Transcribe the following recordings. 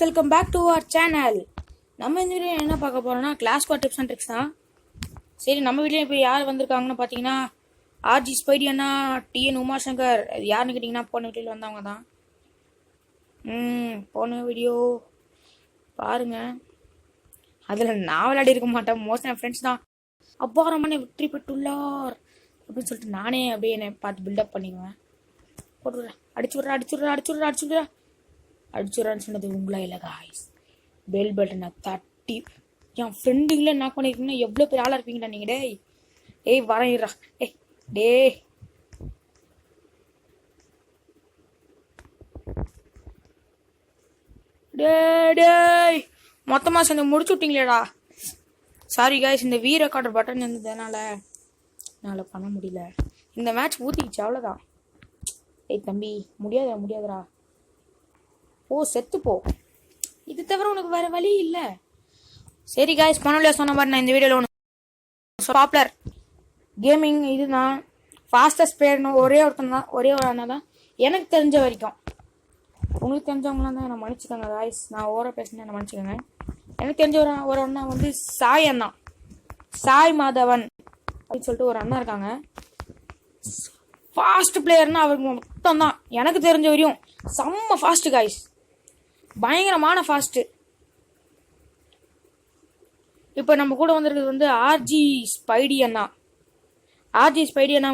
Welcome back to our channel. நம்ம இந்த video என்ன பார்க்க போறோம்னா clash squad tips and tricks தான். சரி, நம்ம வீடியோ இப்போ யார் வந்திருக்காங்கன்னு பார்த்தீங்கன்னா ஆர்ஜி ஸ்பைடி அண்ணா, டிஎன் உமாசங்கர். அது யாருன்னு கேட்டிங்கன்னா போன வீடியோவில் வந்தவங்க தான். போன வீடியோ பாருங்க, அதில் நான் விளையாடி இருக்க மாட்டேன், மோஸ்ட் என் ஃப்ரெண்ட்ஸ் தான் அபாரமான வெற்றி பெற்றுள்ளார் அப்படின்னு சொல்லிட்டு நானே அப்படியே என்னை பார்த்து பில்டப் பண்ணிக்குவேன். போட்டுடுறேன், அடிச்சுடுறான்னு சொன்னது உங்களா இல்லை காய்ஸ். பெல் பட்டனை தட்டி என் ஃப்ரெண்டுங்களே என்ன பண்ணிருக்கீங்கன்னா எவ்வளோ பேர் ஆளாக இருப்பீங்கடா நீங்கள். டேய் வரையிடா. டேய் மொத்தமாக சேர்ந்து முடிச்சு விட்டீங்களேடா. சாரி காய்ஸ், இந்த வீ ரெக்கார்டர் பட்டன் இருந்ததுனால என்னால் பண்ண முடியல. இந்த மேட்ச் ஊற்றிக்கிச்சு, அவ்வளோதான். தம்பி முடியாதுடா. ஓ செத்து போ, இது தவிர உனக்கு வேற வழி இல்லை. சரி காய்ஸ், பணம் சொன்ன மாதிரி நான் இந்த வீடியோவில் ஒன்று பாப்புலர் கேமிங் இதுதான். ஃபாஸ்டஸ்ட் பிளேயர்னு ஒரே ஒரு அண்ணா தான் எனக்கு தெரிஞ்ச வரைக்கும். உங்களுக்கு தெரிஞ்சவங்களாம் தான் நான் மன்னிச்சுக்கோங்க காய்ஸ், நான் ஓர பேசினேன், என்ன மன்னிச்சுக்கோங்க. எனக்கு தெரிஞ்ச ஒரு அண்ணா வந்து சாய் மாதவன் அப்படின்னு சொல்லிட்டு ஒரு அண்ணா இருக்காங்க. ஃபாஸ்ட் பிளேயர்னா அவருக்கு மொத்தம் தான் எனக்கு தெரிஞ்ச வரையும் செம்ம ஃபாஸ்ட் காய்ஸ், பயங்கரமான ஃபாஸ்ட்டு. இப்போ நம்ம கூட வந்திருக்கிறது வந்து ஆர்ஜி ஸ்பைடி அண்ணா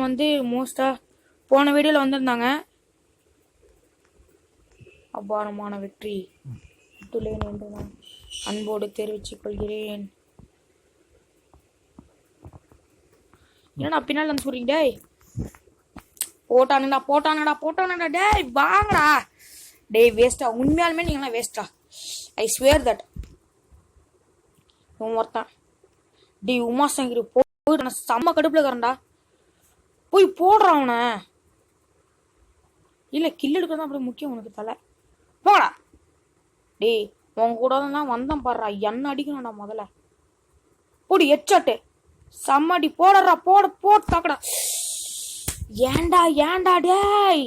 வந்து மோஸ்ட்டாக போன வீடியோவில் வந்திருந்தாங்க. அபாரமான வெற்றி பெற்றுள்ளேன் என்று நான் அன்போடு தெரிவித்துக் கொள்கிறேன். ஏன்னா பின்னால் வந்து சொல்றீங்க, டேய் போட்டானுடா டேய் வாங்கடா. டேய் வேஸ்டா, உண்மையாலுமே நீங்களாம் வேஸ்டா, ஐ ஸ்வேர் தட். ஒருத்தான் டேய் உமாசங்கர் போய் செம்ம கடுப்புல இருக்கிறான்டா, போய் போடுறான் அவனை. இல்லை கில் எடுக்கிறதா அப்படி முக்கியம் உனக்கு தலை, போடா. டேய் உன் கூட தான் வந்தேன் பாடுறா, என்ன அடிக்கணும்டா முதல்ல. போடு ஹெட்ஷாட்டு செம்மடி போடுறா, போட்டு தாக்கடா. ஏண்டா டேய்.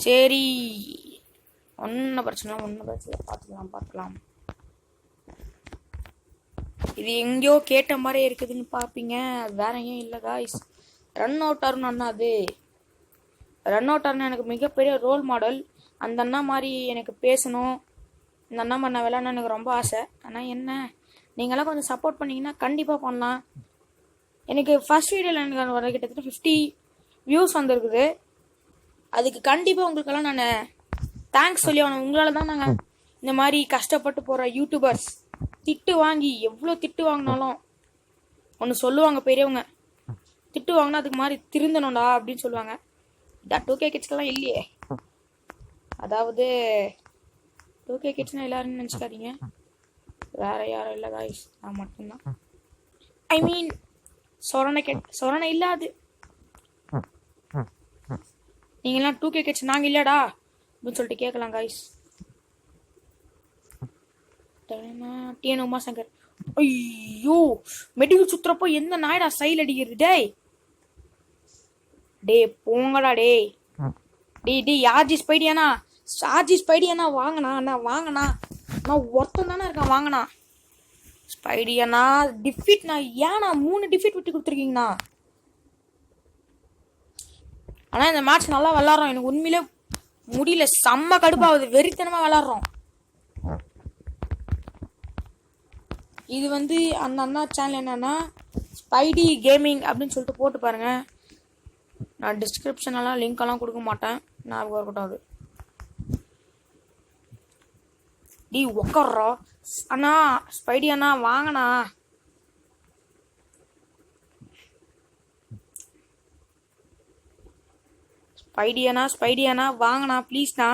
சரி ஒன்றும் பிரச்சனை பார்த்துக்கலாம். இது எங்கேயோ கேட்ட மாதிரி இருக்குதுன்னு பார்ப்பீங்க, அது வேற ஏன் இல்லை காய்ஸ். ரன் அவுட் அண்ணா, அது ரன் அவுட் அண்ணா எனக்கு மிகப்பெரிய ரோல் மாடல். அந்த அண்ணா மாதிரி எனக்கு பேசணும், இந்த அண்ணா மாதிரி நான் விளையாடணும் எனக்கு ரொம்ப ஆசை. ஆனால் என்ன, நீங்களாம் கொஞ்சம் சப்போர்ட் பண்ணிங்கன்னா கண்டிப்பாக பண்ணலாம். எனக்கு ஃபர்ஸ்ட் வீடியோவில் எனக்கு வர கிட்டத்தட்ட 50 வியூஸ் வந்திருக்குது. அதுக்கு கண்டிப்பாக உங்களுக்கெல்லாம் நான் தேங்க்ஸ் சொல்லி ஆகணும். உங்களால் தான் நாங்கள் இந்த மாதிரி கஷ்டப்பட்டு போகிற யூடியூபர்ஸ் திட்டு வாங்கி, எவ்வளோ திட்டு வாங்கினாலும் ஒன்று சொல்லுவாங்க பெரியவங்க, திட்டு வாங்கினா அதுக்கு மாதிரி திருந்தணும்டா அப்படின்னு சொல்லுவாங்க. இதான் 2K கிட்ஸ்க்கெல்லாம் இல்லையே. அதாவது 2K கிட்ஸ்னால் எல்லாரும் நினச்சிக்காதீங்க, வேற யாரும் இல்லை காய்ஸ், நான் மட்டும்தான். ஐ மீன் சொரணை இல்லாது. நீங்களாம் 2K கிட்ஸ், நாங்கள் இல்லடா அப்படின்னு சொல்லிட்டு கேட்கலாம் காய்ஸ். டிஎன் உமாசங்கர், ஐயோ மெடிக்கல் சுத்துறப்போ எந்த நாயடா சைல் அடிக்கிறது. டேய் போங்கடா டேய் ஆர்ஜி ஸ்பைடியானா வாங்கண்ணா நான் ஒருத்தன் தானே இருக்கேன், வாங்கண்ணா ஸ்பைடியானா. டிஃபீட்ண்ணா, ஏன்னா 3 டிஃபீட் விட்டு கொடுத்துருக்கீங்கண்ணா. ஆனால் இந்த மேட்ச் நல்லா விளாட்றோம், எனக்கு உண்மையிலே முடியல, செம்ம கடுப்பாகுது, வெறித்தனமாக விளாட்றோம். இது வந்து அந்த அண்ணா சேனல் என்னன்னா ஸ்பைடி கேமிங் அப்படின்னு சொல்லிட்டு போட்டு பாருங்க. நான் டிஸ்கிரிப்ஷனெல்லாம் லிங்க்கெல்லாம் கொடுக்க மாட்டேன், ஞாபகம் இருக்கட்டும். அது டீ உக்காடுறா அண்ணா, ஸ்பைடி அண்ணா வாங்கண்ணா. ஸ்பைடி அண்ணா வாங்கண்ணா ப்ளீஸ்ண்ணா.